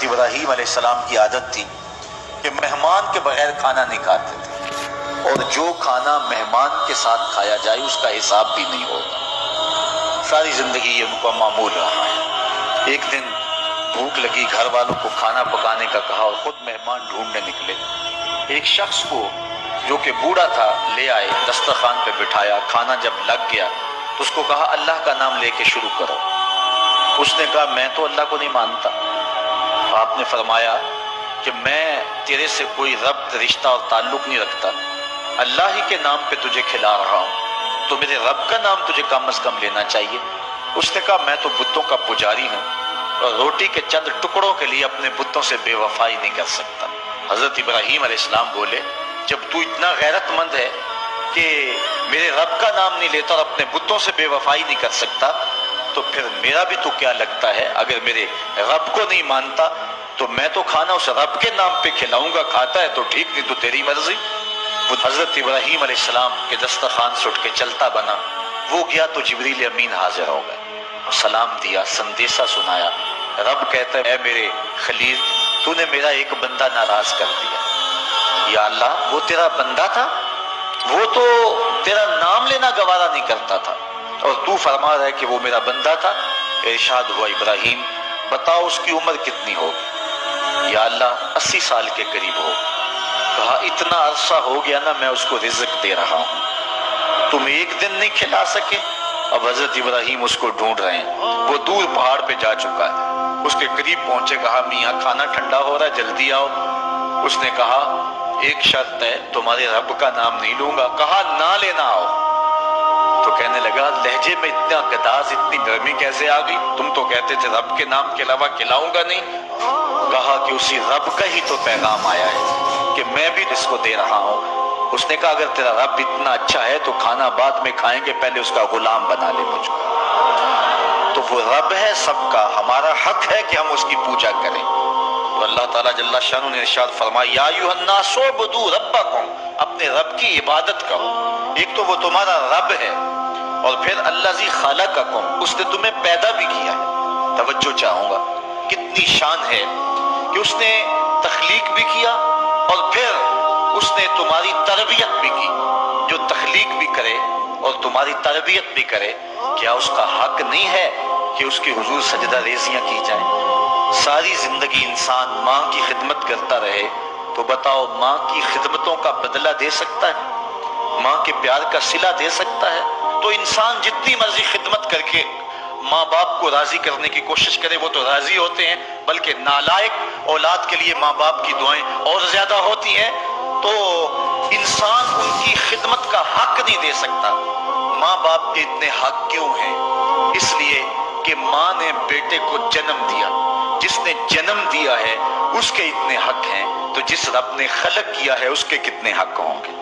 ابراہیم علیہ السلام کی عادت تھی کہ مہمان کے بغیر کھانا نہیں کھاتے تھے، اور جو کھانا مہمان کے ساتھ کھایا جائے اس کا حساب بھی نہیں ہوگا۔ ساری زندگی یہ ان کا معمول رہا ہے۔ ایک دن بھوک لگی، گھر والوں کو کھانا پکانے کا کہا اور خود مہمان ڈھونڈنے نکلے۔ ایک شخص کو جو کہ بوڑھا تھا لے آئے، دسترخوان پہ بٹھایا، کھانا جب لگ گیا تو اس کو کہا اللہ کا نام لے کے شروع کرو۔ اس نے کہا میں تو اللہ کو نہیں مانتا۔ آپ نے فرمایا کہ میں تیرے سے کوئی ربط، رشتہ اور تعلق نہیں رکھتا، اللہ ہی کے نام پہ تجھے کھلا رہا ہوں، تو میرے رب کا نام تجھے کم از کم لینا چاہیے۔ اس نے کہا میں تو بتوں کا پجاری ہوں اور روٹی کے چند ٹکڑوں کے لیے اپنے بتوں سے بے وفائی نہیں کر سکتا۔ حضرت ابراہیم علیہ السلام بولے جب تو اتنا غیرت مند ہے کہ میرے رب کا نام نہیں لیتا اور اپنے بتوں سے بے وفائی نہیں کر سکتا، تو پھر میرا بھی تو کیا لگتا ہے، اگر میرے رب کو نہیں مانتا تو میں تو کھانا اس رب کے نام پہ کھلاؤں گا، کھاتا ہے تو ٹھیک، نہیں تو تیری مرضی۔ وہ حضرت ابراہیم علیہ السلام کے دسترخوان سے اٹھ کے چلتا بنا، وہ گیا تو جبریل امین حاضر ہو گئے، سلام دیا، سندیسہ سنایا۔ رب کہتا ہے اے میرے خلیل، تو نے میرا ایک بندہ ناراض کر دیا۔ یا اللہ، وہ تیرا بندہ تھا، وہ تو تیرا نام لینا گوارا نہیں کرتا تھا، اور تو فرما رہا ہے کہ وہ میرا بندہ تھا۔ ارشاد ہوا ابراہیم بتاؤ اس کی عمر کتنی ہوگی؟ یا اللہ 80 سال کے قریب ہو۔ کہا اتنا عرصہ ہو گیا نا میں اس کو رزق دے رہا ہوں، تم ایک دن نہیں کھلا سکے؟ اب حضرت ابراہیم اس کو ڈھونڈ رہے ہیں، وہ دور پہاڑ پہ جا چکا ہے، اس کے قریب پہنچے، کہا میاں کھانا ٹھنڈا ہو رہا ہے جلدی آؤ۔ اس نے کہا ایک شرط ہے، تمہارے رب کا نام نہیں لوں گا۔ کہا نہ لینا آؤ۔ تو کہنے لگا لہجے میں اتنا گداز، اتنی نرمی کیسے آ گئی؟ تم تو کہتے تھے رب کے نام کے علاوہ کھلاؤں گا نہیں۔ کہا کہ اسی رب کا ہی تو پیغام آیا ہے کہ میں بھی اس کو دے رہا ہوں۔ اس نے کہا اگر تیرا رب اتنا اچھا ہے تو کھانا بعد میں کھائیں گے، پہلے اس کا غلام بنا لے مجھ کو۔ تو وہ رب ہے سب کا، ہمارا حق ہے کہ ہم اس کی پوجا کریں۔ تو اللہ تعالیٰ جل شانہ نے ارشاد فرمایا یا ایھا الناس اعبدوا ربکم، اپنے رب کی عبادت کرو۔ ایک تو وہ تمہارا رب ہے، اور پھر الذی خلقکم، اس نے تمہیں پیدا بھی کیا ہے۔ توجہ چاہوں گا کتنی شان ہے کہ اس نے تخلیق بھی کیا اور پھر اس نے تمہاری تربیت بھی کی۔ جو تخلیق بھی کرے اور تمہاری تربیت بھی کرے، کیا اس کا حق نہیں ہے کہ اس کے حضور سجدہ ریزیاں کی جائیں؟ ساری زندگی انسان ماں کی خدمت کرتا رہے تو بتاؤ ماں کی خدمتوں کا بدلہ دے سکتا ہے؟ ماں کے پیار کا صلہ دے سکتا ہے؟ تو انسان جتنی مرضی خدمت کر کے ماں باپ کو راضی کرنے کی کوشش کرے وہ تو راضی ہوتے ہیں، بلکہ نالائق اولاد کے لیے ماں باپ کی دعائیں اور زیادہ ہوتی ہیں۔ تو انسان ان کی خدمت کا حق نہیں دے سکتا۔ ماں باپ کے اتنے حق کیوں ہیں؟ اس لیے کہ ماں نے بیٹے کو جنم دیا، جس نے جنم دیا ہے اس کے اتنے حق ہیں، تو جس رب نے خلق کیا ہے اس کے کتنے حق ہوں گے؟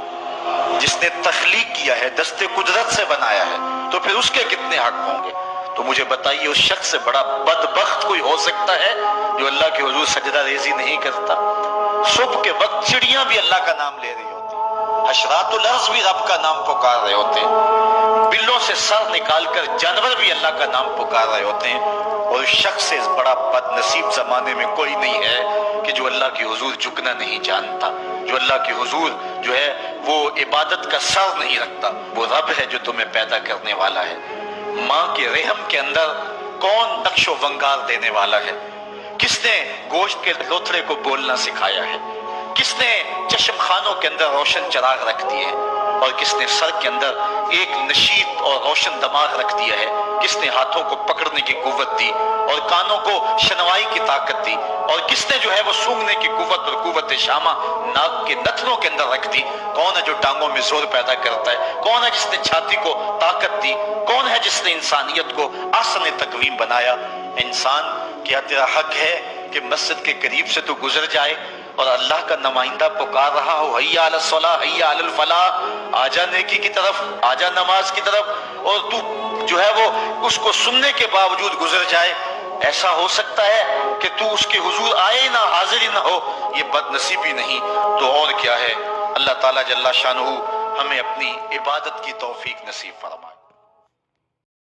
جس نے تخلیق کیا ہے، دستے قدرت سے بنایا ہے، تو پھر اس کے کتنے حق ہوں گے؟ تو مجھے بتائیے اس شخص سے بڑا بدبخت کوئی ہو سکتا ہے جو اللہ کے حضور سجدہ ریزی نہیں کرتا؟ صبح کے وقت چڑیاں بھی اللہ کا نام لے رہی ہوتی، حشرات الارض بھی رب کا نام پکار رہے ہوتے ہیں، بلوں سے سر نکال کر جانور بھی اللہ کا نام پکار رہے ہوتے ہیں، اور اس شخص سے بڑا بد نصیب زمانے میں کوئی نہیں ہے کہ جو اللہ کے حضور جھکنا نہیں جانتا، جو اللہ کے حضور جو ہے وہ عبادت کا سر نہیں رکھتا۔ وہ رب ہے جو تمہیں پیدا کرنے والا ہے۔ ماں کے رحم کے اندر کون نقش و ونگار دینے والا ہے؟ کس نے گوشت کے لوتھڑے کو بولنا سکھایا ہے؟ کس نے چشم خانوں کے اندر روشن چراغ رکھ دیے ہیں؟ اور کس نے سر کے اندر ایک نشیط اور روشن دماغ رکھ دیا ہے؟ کس نے ہاتھوں کو پکڑنے کی قوت دی اور کانوں کو شنوائی کی طاقت دی؟ اور کس نے جو ہے وہ سونگھنے کی قوت اور قوت شامہ ناک کے نتنوں کے اندر رکھ دی؟ کون ہے جو ٹانگوں میں زور پیدا کرتا ہے؟ کون ہے جس نے چھاتی کو طاقت دی؟ کون ہے جس نے انسانیت کو آسن تقویم بنایا؟ انسان، کیا تیرا حق ہے کہ مسجد کے قریب سے تو گزر جائے اور اللہ کا نمائندہ پکار رہا ہو حیا علی الصلاۃ حیا علی الفلاح، آجا نیکی کی طرف، آجا نماز کی طرف، اور تو جو ہے وہ اس کو سننے کے باوجود گزر جائے؟ ایسا ہو سکتا ہے کہ تو اس کے حضور آئے نہ، حاضر ہی نہ ہو؟ یہ بد نصیبی نہیں تو اور کیا ہے؟ اللہ تعالیٰ جل شانہ ہمیں اپنی عبادت کی توفیق نصیب فرمائے۔